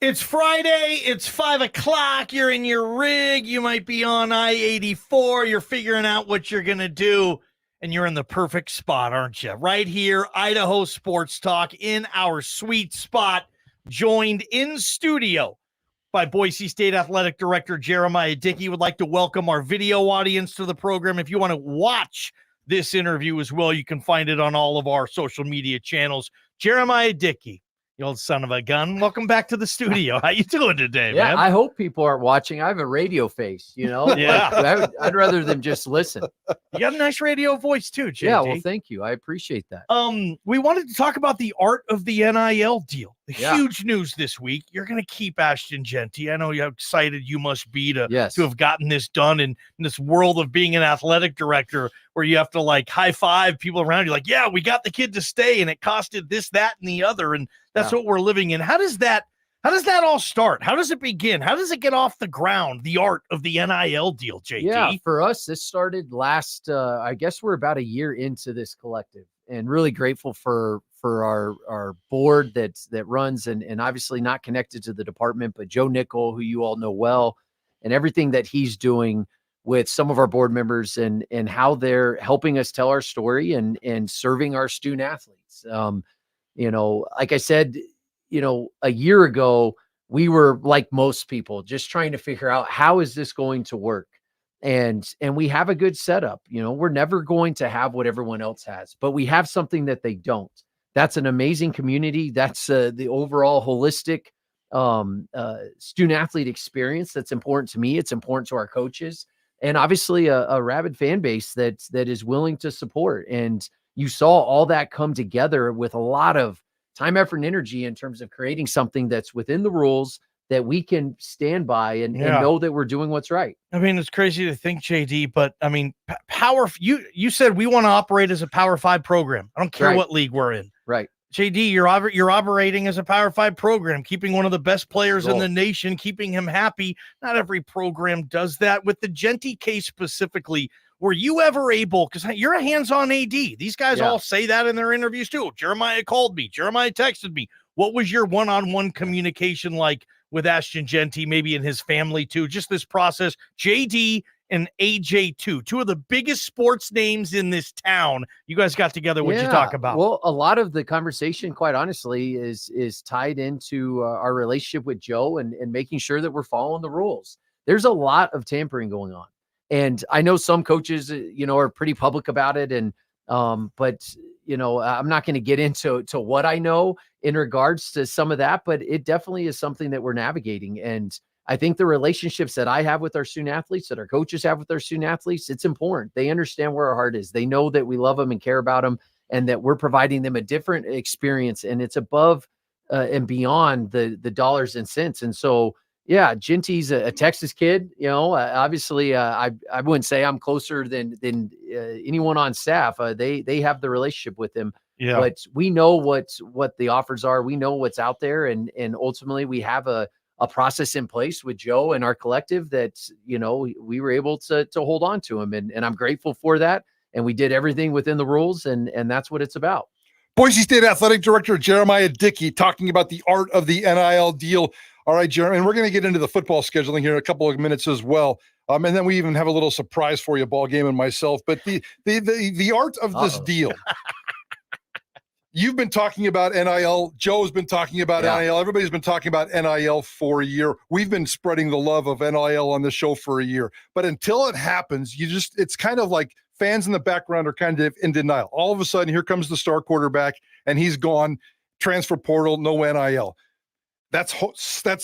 It's Friday. It's 5 o'clock. You're in your rig. You might be on I-84. You're figuring out what you're going to do. And you're in the perfect spot, aren't you? Right here, Idaho Sports Talk in our sweet spot, joined in studio by Boise State Athletic Director Jeramiah Dickey. Would like to welcome our video audience to the program. If you want to watch this interview as well, you can find it on all of our social media channels. Jeramiah Dickey, you old son of a gun. Welcome back to the studio. How you doing today, man? I hope people aren't watching. I have a radio face, Yeah. Like, I'd rather them just listen. You got a nice radio voice too, JD. Yeah, well, thank you. I appreciate that. We wanted to talk about the art of the NIL deal. Yeah. Huge news this week. You're going to keep Ashton Genty. I know how excited you must be to have gotten this done in this world of being an athletic director where you have to like high five people around you like, yeah, we got the kid to stay and it costed this, that, and the other. And that's what we're living in. How does that all start? How does it begin? How does it get off the ground? The art of the NIL deal, JT? Yeah, for us, this started last, I guess we're about a year into this collective, and really grateful for our board that runs and obviously not connected to the department, but Joe Nickel, who you all know well, and everything that he's doing with some of our board members and how they're helping us tell our story and serving our student athletes. Like I said, a year ago, we were like most people just trying to figure out how is this going to work? And we have a good setup. We're never going to have what everyone else has, but we have something that they don't. That's an amazing community. That's the overall holistic student athlete experience. That's important to me. It's important to our coaches, and obviously a rabid fan base that is willing to support. And you saw all that come together with a lot of time, effort, and energy in terms of creating something that's within the rules that we can stand by and know that we're doing what's right. I mean, it's crazy to think, JD, but I mean, you said we want to operate as a Power 5 program. I don't care what league we're in. Right. JD, you're operating as a Power 5 program, keeping one of the best players in the nation, keeping him happy. Not every program does that. With the Genty Case specifically, were you ever able, because you're a hands-on AD. These guys all say that in their interviews too. Jeremiah called me. Jeremiah texted me. What was your one-on-one communication like with Ashton Genty, maybe in his family too? Just this process. JD and AJ too, two of the biggest sports names in this town. You guys got together. What'd you talk about? Well, a lot of the conversation, quite honestly, is tied into our relationship with Joe and making sure that we're following the rules. There's a lot of tampering going on. And I know some coaches, are pretty public about it. And, but I'm not going to get into what I know in regards to some of that, but it definitely is something that we're navigating. And I think the relationships that I have with our student athletes, that our coaches have with our student athletes, it's important. They understand where our heart is. They know that we love them and care about them, and that we're providing them a different experience, and it's above and beyond the dollars and cents. And so, yeah, Genty's a Texas kid. Obviously, I wouldn't say I'm closer than anyone on staff. They have the relationship with him. Yeah. But we know what the offers are. We know what's out there, and ultimately we have a process in place with Joe and our collective that we were able to hold on to him, and I'm grateful for that. And we did everything within the rules, and that's what it's about. Boise State Athletic Director Jeramiah Dickey talking about the art of the NIL deal. All right, Jeremy, and we're going to get into the football scheduling here in a couple of minutes as well. And then we even have a little surprise for you, Ballgame and myself. But the art of this deal. You've been talking about NIL. Joe's been talking about NIL. Everybody's been talking about NIL for a year. We've been spreading the love of NIL on the show for a year. But until it happens, it's kind of like fans in the background are kind of in denial. All of a sudden, here comes the star quarterback, and he's gone. Transfer portal, no NIL. That's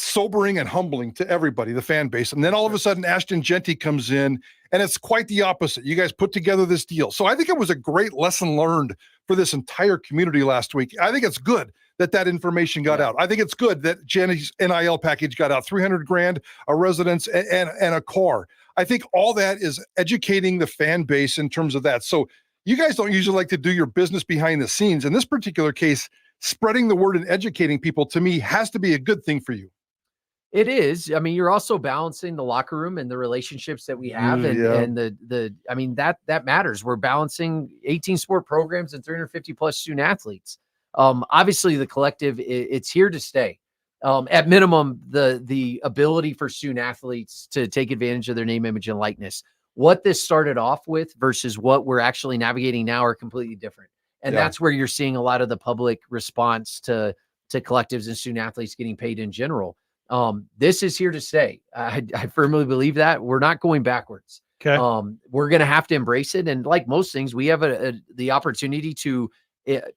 sobering and humbling to everybody, the fan base. And then all of a sudden, Ashton Genty comes in, and it's quite the opposite. You guys put together this deal. So I think it was a great lesson learned for this entire community last week. I think it's good that information got out. I think it's good that Genty's NIL package got out, $300,000, a residence, and a car. I think all that is educating the fan base in terms of that. So you guys don't usually like to do your business behind the scenes. In this particular case, spreading the word and educating people, to me, has to be a good thing for you. It is. I mean, you're also balancing the locker room and the relationships that we have, and that matters. We're balancing 18 sport programs and 350 plus student athletes. Obviously the collective, it's here to stay. At minimum, the ability for student athletes to take advantage of their name, image, and likeness. What this started off with versus what we're actually navigating now are completely different. And that's where you're seeing a lot of the public response to collectives and student athletes getting paid in general. This is here to stay. I firmly believe that. We're not going backwards. Okay. We're going to have to embrace it. And like most things, we have the opportunity to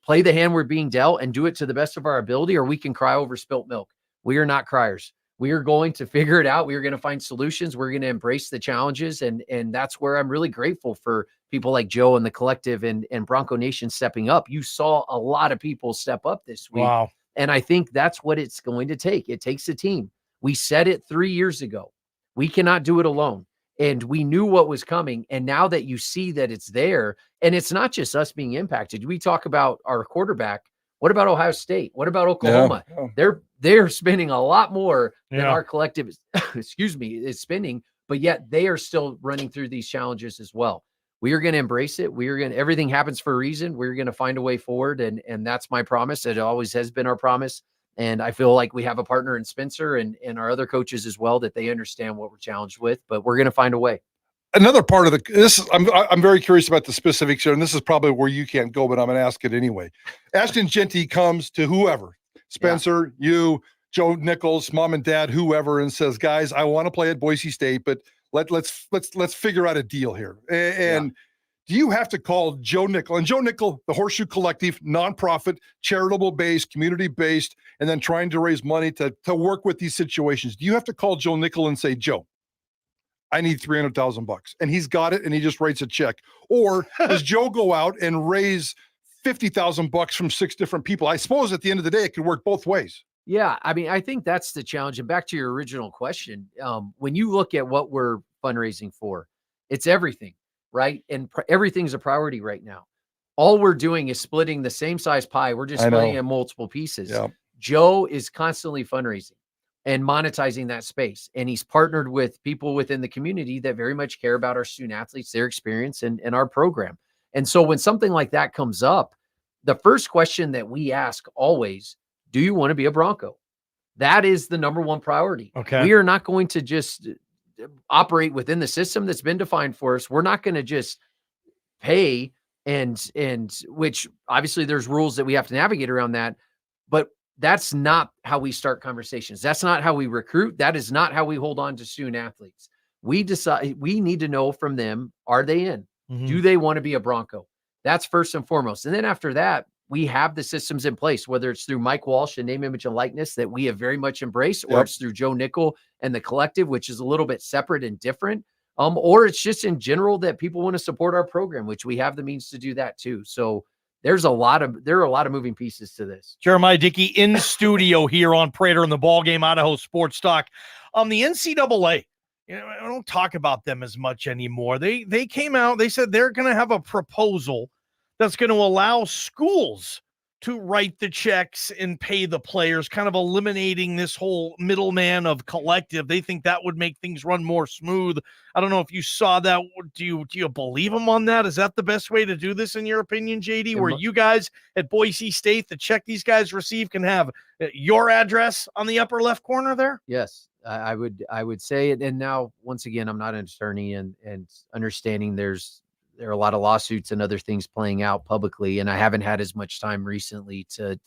play the hand we're being dealt and do it to the best of our ability, or we can cry over spilt milk. We are not criers. We are going to figure it out. We are going to find solutions. We're going to embrace the challenges. And that's where I'm really grateful for people like Joe and the collective and Bronco Nation stepping up. You saw a lot of people step up this week. Wow. And I think that's what it's going to take. It takes a team. We said it 3 years ago. We cannot do it alone. And we knew what was coming. And now that you see that it's there, and it's not just us being impacted. We talk about our quarterback. What about Ohio State? What about Oklahoma? Yeah. They're spending a lot more than Yeah. our collective is spending, but yet they are still running through these challenges as well. We are going to embrace it. Everything happens for a reason. We're going to find a way forward. And that's my promise. It always has been our promise. And I feel like we have a partner in Spencer and our other coaches as well, that they understand what we're challenged with, but we're going to find a way. Another part of I'm very curious about the specifics here, and this is probably where you can't go, but I'm going to ask it anyway. Ashton Genty comes to whoever, Spencer, you, Joe Nichols, mom and dad, whoever, and says, guys, I want to play at Boise State, but let's figure out a deal here. And do you have to call Joe Nickel? And Joe Nickel, the Horseshoe Collective, nonprofit, charitable-based, community-based, and then trying to raise money to work with these situations. Do you have to call Joe Nickel and say, Joe, I need $300,000, and he's got it, and he just writes a check? Or does Joe go out and raise $50,000 from 6 different people? I suppose at the end of the day, it could work both ways. Yeah, I mean, I think that's the challenge. And back to your original question, when you look at what we're fundraising for, it's everything, right? And everything's a priority right now. All we're doing is splitting the same size pie. We're just splitting it in multiple pieces. Yeah. Joe is constantly fundraising and monetizing that space. And he's partnered with people within the community that very much care about our student athletes, their experience, and our program. And so when something like that comes up, the first question that we ask always, do you want to be a Bronco? That is the number one priority. Okay. We are not going to just operate within the system that's been defined for us. We're not going to just pay and which obviously there's rules that we have to navigate around that, but that's not how we start conversations. That's not how we recruit. That is not how we hold on to student athletes. We decide, we need to know from them, are they in? Mm-hmm. Do they want to be a Bronco? That's first and foremost. And then after that, we have the systems in place, whether it's through Mike Walsh and name, image, and likeness that we have very much embraced, or it's through Joe Nickel and the collective, which is a little bit separate and different. Or it's just in general that people want to support our program, which we have the means to do that too. So there are a lot of moving pieces to this. Jeramiah Dickey in studio here on Prater and the Ballgame, Idaho Sports Talk. The NCAA, I don't talk about them as much anymore. They came out, they said they're going to have a proposal that's going to allow schools to write the checks and pay the players, kind of eliminating this whole middleman of collective. They think that would make things run more smooth. I don't know if you saw that. Do you believe them on that? Is that the best way to do this, in your opinion, JD, where you guys at Boise State, the check these guys receive can have your address on the upper left corner there? Yes, I would say it. And now, once again, I'm not an attorney, and understanding there are a lot of lawsuits and other things playing out publicly, and I haven't had as much time recently to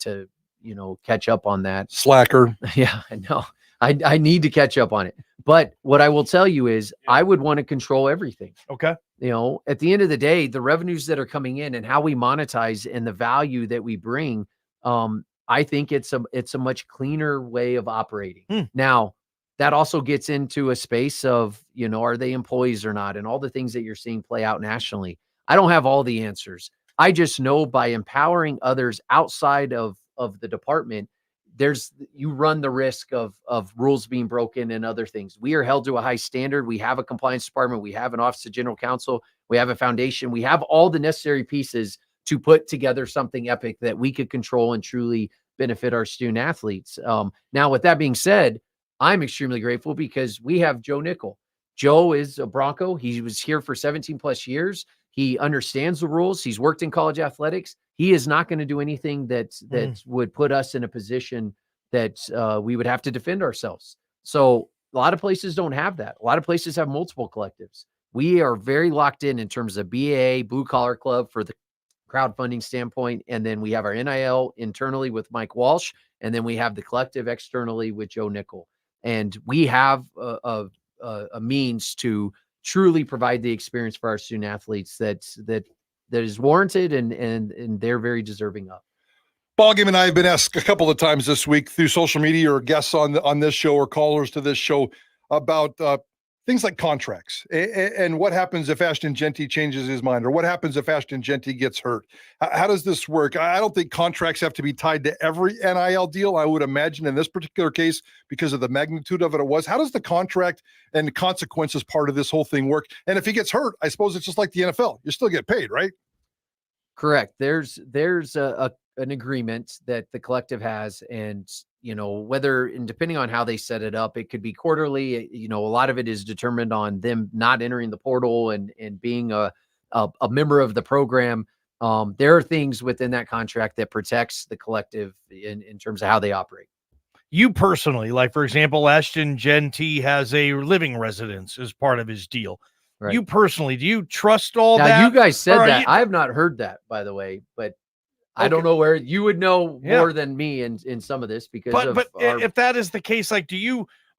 catch up on that. Slacker. Yeah, I know. I need to catch up on it. But what I will tell you is I would want to control everything. Okay. At the end of the day, the revenues that are coming in and how we monetize and the value that we bring, I think it's a much cleaner way of operating. Now, that also gets into a space of, are they employees or not? And all the things that you're seeing play out nationally. I don't have all the answers. I just know by empowering others outside of the department, you run the risk of rules being broken and other things. We are held to a high standard. We have a compliance department. We have an office of general counsel. We have a foundation. We have all the necessary pieces to put together something epic that we could control and truly benefit our student athletes. Now, with that being said, I'm extremely grateful because we have Joe Nickel. Joe is a Bronco. He was here for 17 plus years. He understands the rules. He's worked in college athletics. He is not going to do anything that would put us in a position that we would have to defend ourselves. So a lot of places don't have that. A lot of places have multiple collectives. We are very locked in terms of BAA, Blue Collar Club for the crowdfunding standpoint. And then we have our NIL internally with Mike Walsh. And then we have the collective externally with Joe Nickel. And we have a means to truly provide the experience for our student athletes that is warranted and they're very deserving of. Ballgame and I have been asked a couple of times this week through social media or guests on this show or callers to this show about things like contracts and what happens if Ashton Genty changes his mind, or what happens if Ashton Genty gets hurt. How does this work? I don't think contracts have to be tied to every NIL deal. I would imagine in this particular case, because of the magnitude of it was. How does the contract and the consequences part of this whole thing work? And if he gets hurt, I suppose it's just like the NFL. You still get paid, right? Correct. There's an agreement that the collective has, and whether, and depending on how they set it up, it could be quarterly. A lot of it is determined on them not entering the portal and being a member of the program. There are things within that contract that protects the collective in terms of how they operate. You personally, like, for example, Ashton Genty has a living residence as part of his deal. Right. You personally, do you trust all now, that? You guys said that. I have not heard that, by the way, but I don't know where you would know more than me in some of this, because if that is the case, like,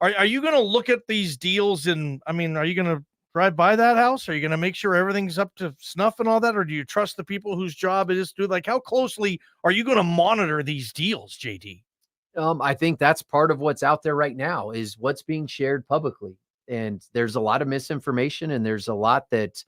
are you going to look at these deals and, are you going to drive by that house? Are you going to make sure everything's up to snuff and all that? Or do you trust the people whose job it is to do? Like, how closely are you going to monitor these deals, JD? I think that's part of what's out there right now is what's being shared publicly. And there's a lot of misinformation, and there's a lot that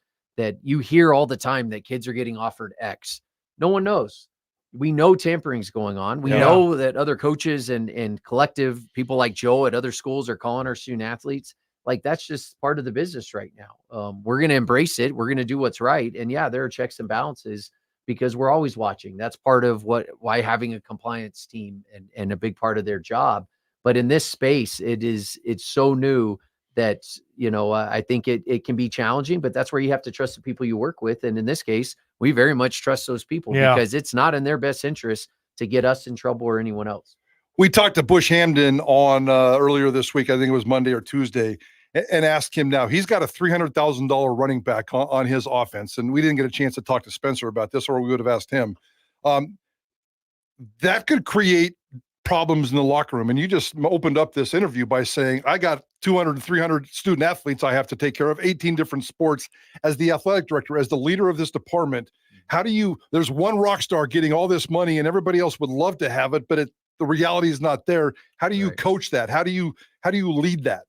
you hear all the time that kids are getting offered X. No one knows. We know tampering's going on. We know that other coaches and collective people like Joe at other schools are calling our student athletes. Like, that's just part of the business right now. We're going to embrace it. We're going to do what's right. And there are checks and balances because we're always watching. That's part of why having a compliance team and a big part of their job. But in this space, it's so new that, I think it can be challenging, but that's where you have to trust the people you work with. And in this case, we very much trust those people because it's not in their best interest to get us in trouble or anyone else. We talked to Bush Hamden on earlier this week, I think it was Monday or Tuesday, and asked him now. He's got a $300,000 running back on his offense, and we didn't get a chance to talk to Spencer about this, or we would have asked him. That could create problems in the locker room. And you just opened up this interview by saying, I got 200 and 300 student athletes I have to take care of, 18 different sports. As the athletic director, as the leader of this department, there's one rock star getting all this money and everybody else would love to have it, but the reality is not there. How do you coach that? How do you lead that?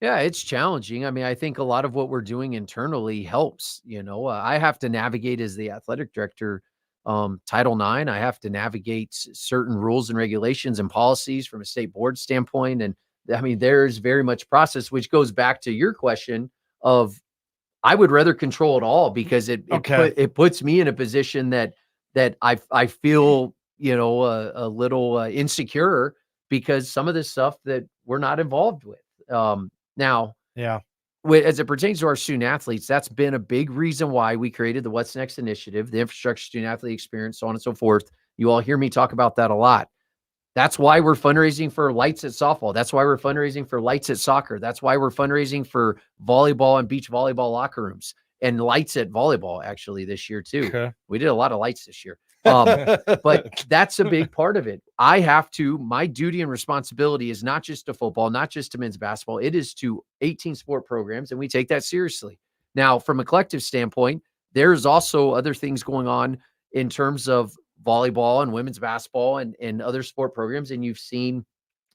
Yeah, it's challenging. I think a lot of what we're doing internally helps. I have to navigate as the athletic director Title IX. I have to navigate certain rules and regulations and policies from a state board standpoint. And there's very much process, which goes back to your question of, I would rather control it all because it puts me in a position that I feel, a little insecure because some of this stuff that we're not involved with. Now, as it pertains to our student athletes, that's been a big reason why we created the What's Next initiative, the infrastructure, student athlete experience, so on and so forth. You all hear me talk about that a lot. That's why we're fundraising for lights at softball. That's why we're fundraising for lights at soccer. That's why we're fundraising for volleyball and beach volleyball locker rooms and lights at volleyball actually this year too. Okay. We did a lot of lights this year. But that's a big part of it. My duty and responsibility is not just to football, not just to men's basketball. It is to 18 sport programs, and we take that seriously. Now, from a collective standpoint, there's also other things going on in terms of volleyball and women's basketball and other sport programs. And you've seen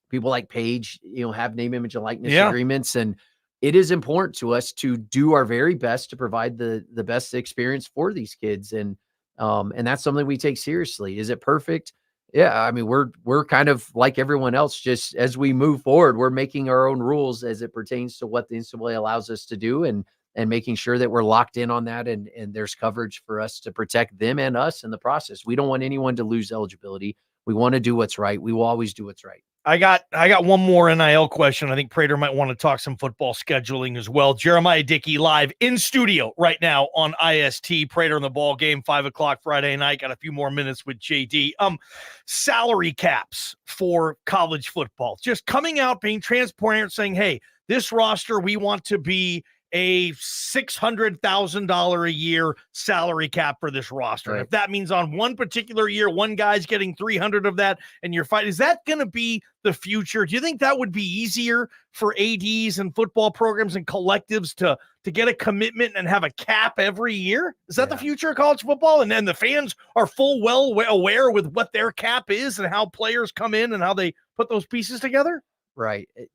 people like Paige, have name, image, and likeness agreements. And it is important to us to do our very best to provide the best experience for these kids. And that's something we take seriously. Is it perfect? Yeah. We're kind of like everyone else. Just as we move forward, we're making our own rules as it pertains to what the NCAA allows us to do and making sure that we're locked in on that. And there's coverage for us to protect them and us in the process. We don't want anyone to lose eligibility. We want to do what's right. We will always do what's right. I got one more NIL question. I think Prater might want to talk some football scheduling as well. Jeramiah Dickey live in studio right now on IST. Prater in the ball game, 5:00 Friday night. Got a few more minutes with JD. Salary caps for college football. Just coming out, being transparent, saying, hey, this roster, we want to be a $600,000 a year salary cap for this roster. Right. And if that means on one particular year, one guy's getting 300 of that and you're fighting, is that going to be the future? Do you think that would be easier for ADs and football programs and collectives to get a commitment and have a cap every year? Is that the future of college football? And then the fans are well aware with what their cap is and how players come in and how they put those pieces together? Right. It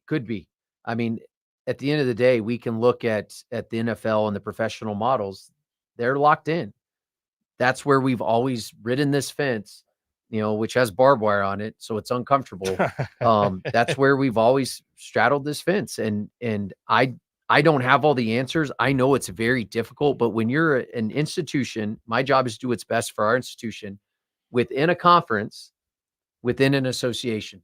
could be. I mean, at the end of the day, we can look at the NFL and the professional models. They're locked in. That's where we've always ridden this fence, which has barbed wire on it, so it's uncomfortable. That's where we've always straddled this fence. And I don't have all the answers. I know it's very difficult, but when you're an institution, my job is to do what's best for our institution within a conference, within an association.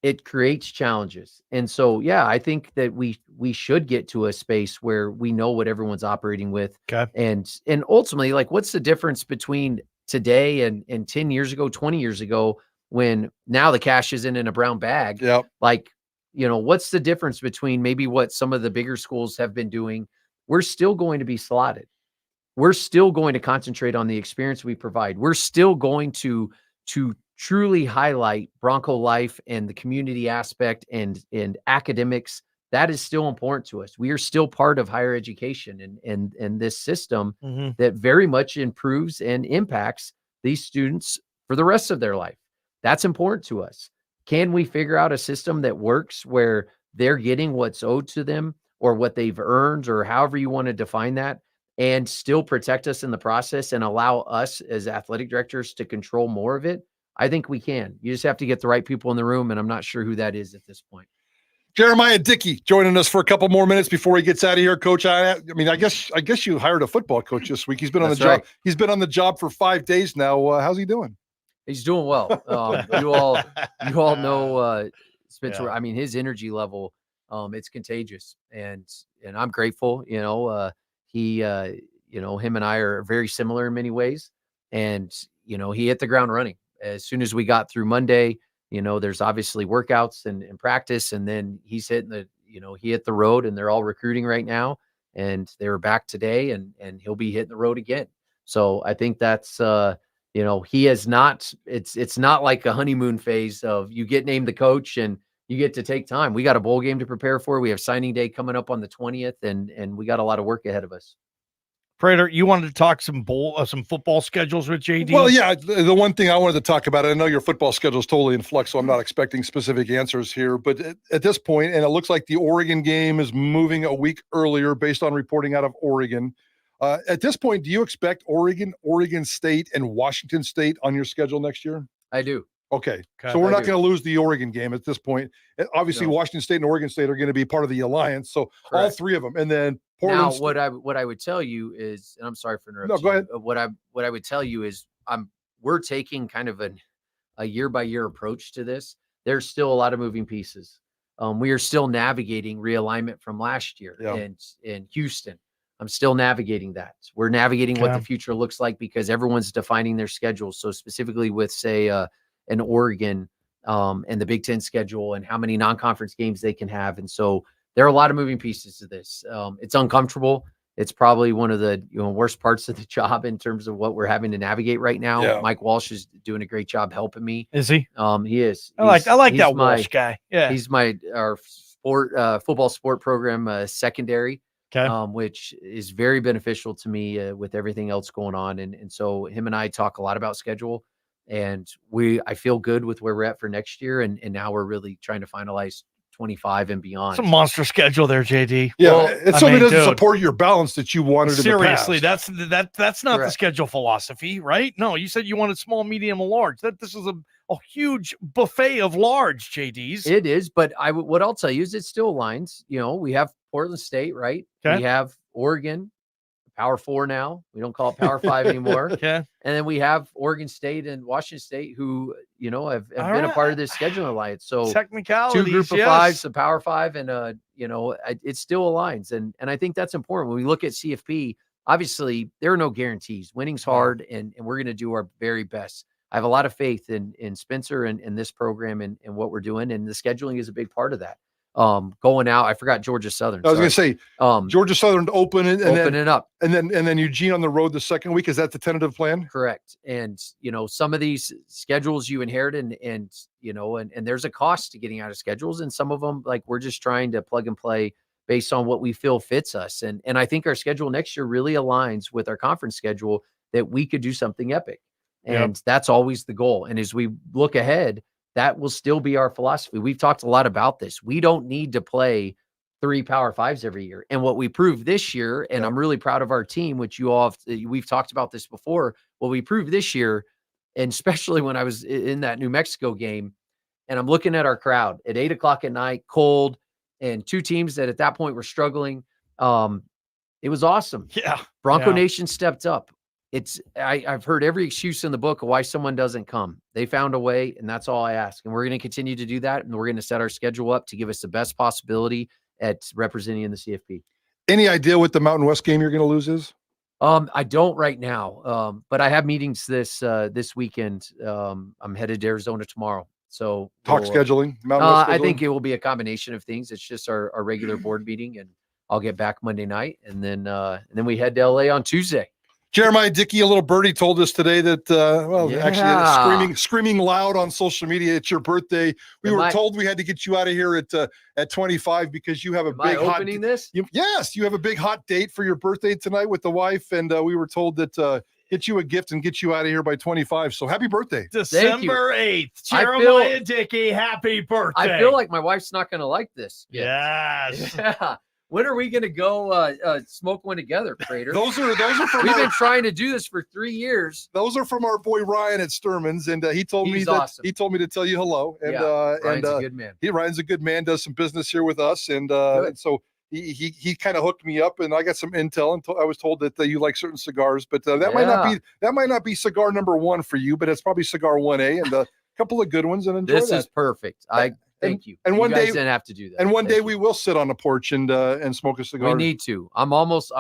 It creates challenges. And so, yeah, I think that we should get to a space where we know what everyone's operating with. Okay. And ultimately, like, what's the difference between today and 10 years ago, 20 years ago, when now the cash isn't in a brown bag? Yep. Like, what's the difference between maybe what some of the bigger schools have been doing? We're still going to be slotted. We're still going to concentrate on the experience we provide. We're still going to truly highlight Bronco life and the community aspect and academics. That is still important to us. We are still part of higher education and this system that very much improves and impacts these students for the rest of their life. That's important to us. Can we figure out a system that works where they're getting what's owed to them or what they've earned, or however you want to define that, and still protect us in the process and allow us as athletic directors to control more of it? I think we can. You just have to get the right people in the room, and I'm not sure who that is at this point. Jeramiah Dickey joining us for a couple more minutes before he gets out of here, Coach. I mean, I guess you hired a football coach this week. He's been on the job. Right. He's been on the job for 5 days now. How's he doing? He's doing well. You all know Spencer. I mean, his energy level, it's contagious, and I'm grateful. He, him and I are very similar in many ways, and he hit the ground running as soon as we got through Monday. There's obviously workouts and practice, and then he's hitting he hit the road, and they're all recruiting right now, and they were back today, and he'll be hitting the road again. So I think that's, he has not, it's not like a honeymoon phase of you get named the coach and you get to take time. We got a bowl game to prepare for. We have signing day coming up on the 20th, and we got a lot of work ahead of us. Prater, you wanted to talk some football schedules with JD? Well, yeah, the one thing I wanted to talk about, I know your football schedule is totally in flux, so I'm not expecting specific answers here, but at this point, and it looks like the Oregon game is moving a week earlier based on reporting out of Oregon. At this point, do you expect Oregon State, and Washington State on your schedule next year? I do. Okay. So we're not going to lose the Oregon game at this point. Obviously, no. Washington State and Oregon State are going to be part of the alliance. So Correct. All three of them. And then Portland. Now, what I would tell you is, and I'm sorry for interrupting. No, go ahead. What I would tell you is we're taking kind of a year-by-year approach to this. There's still a lot of moving pieces. We are still navigating realignment from last year in Houston. I'm still navigating that. We're navigating what the future looks like because everyone's defining their schedules. So specifically with, say, an Oregon and the Big Ten schedule and how many non-conference games they can have. And so there are a lot of moving pieces to this. It's uncomfortable. It's probably one of the worst parts of the job in terms of what we're having to navigate right now. Yeah. Mike Walsh is doing a great job helping me. Is he? He is. I like that Walsh guy. Yeah. He's our football sport program secondary. Okay. Which is very beneficial to me with everything else going on. And so him and I talk a lot about schedule, and I feel good with where we're at for next year. And now we're really trying to finalize 25 and beyond. It's a monster schedule there, JD. Yeah. Well, it certainly doesn't support your balance that you wanted. Seriously, in the past. that's not Correct. The schedule philosophy, right? No, you said you wanted small, medium, and large. This is a huge buffet of large JDs. It is, but what I'll tell you is it still aligns. We have Portland State, right? Okay. We have Oregon, Power 4 now. We don't call it Power 5 anymore. Okay. And then we have Oregon State and Washington State who, have been All a part right. of this scheduling alliance. So Technicalities, 2 group of yes. 5s, a Power 5, and it still aligns. And I think that's important. When we look at CFP, obviously there are no guarantees. Winning's hard, and we're going to do our very best. I have a lot of faith in Spencer and this program and what we're doing, and the scheduling is a big part of that. Going out, I forgot Georgia Southern. I was going to say Georgia Southern open it and open then it up, and then Eugene on the road the second week. Is that the tentative plan? correct? And some of these schedules you inherit, and there's a cost to getting out of schedules, and some of them, like, we're just trying to plug and play based on what we feel fits us. And I think our schedule next year really aligns with our conference schedule, that we could do something epic. And that's always the goal. And as we look ahead, that will still be our philosophy. We've talked a lot about this. We don't need to play 3 Power 5s every year. And what we proved this year, and I'm really proud of our team, which we've talked about this before. What we proved this year, and especially when I was in that New Mexico game, and I'm looking at our crowd at 8:00 at night, cold, and 2 teams that at that point were struggling. It was awesome. Yeah. Bronco Nation stepped up. I've heard every excuse in the book of why someone doesn't come. They found a way, and that's all I ask. And we're going to continue to do that, and we're going to set our schedule up to give us the best possibility at representing in the CFP. Any idea what the Mountain West game you're going to lose is? I don't right now, but I have meetings this weekend. I'm headed to Arizona tomorrow. So Talk scheduling. Mountain West I scheduling? think it will be a combination of things. It's just our regular board meeting, and I'll get back Monday night, and then we head to LA on Tuesday. Jeramiah Dickey, a little birdie, told us today that, actually screaming loud on social media, it's your birthday. We were told we had to get you out of here at 25 because you have a big hot opening this? Yes, you have a big hot date for your birthday tonight with the wife, and we were told that get you a gift and get you out of here by 25. So happy birthday. December 8th. Jeramiah Dickey, happy birthday. I feel like my wife's not going to like this. Yes. Yeah. When are we going to go smoke one together, Prater? Those are from We've been trying to do this for 3 years. Those are from our boy Ryan at Sturman's, and he told me awesome. He told me to tell you hello. And Ryan's a good man. Ryan's a good man, does some business here with us, and so he kind of hooked me up, and I got some intel, and I was told that you like certain cigars, but that might not be cigar number 1 for you, but it's probably cigar 1A, and a couple of good ones. And enjoy this is perfect. Thank you. And one day didn't have to do that. And one day we will sit on the porch and smoke a cigar. We need to. I'm almost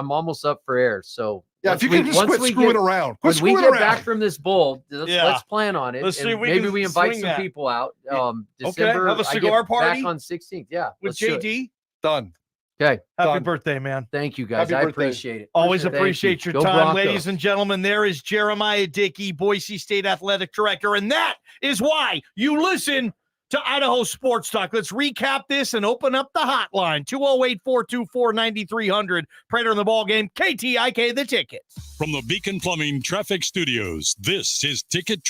up for air. So yeah, if you can just quit screwing around. When we get back from this bowl, let's plan on it. Let's see. Maybe we invite some people out. December. Have a cigar party back on 16th. Yeah, with JD. Done. Okay. Happy birthday, man. Thank you, guys. I appreciate it. Always appreciate your time. Broncos. Ladies and gentlemen, there is Jeramiah Dickey, Boise State Athletic Director, and that is why you listen to Idaho Sports Talk. Let's recap this and open up the hotline. 208-424-9300. Prater the Ballgame. KTIK, the ticket. From the Beacon Plumbing Traffic Studios, this is Ticket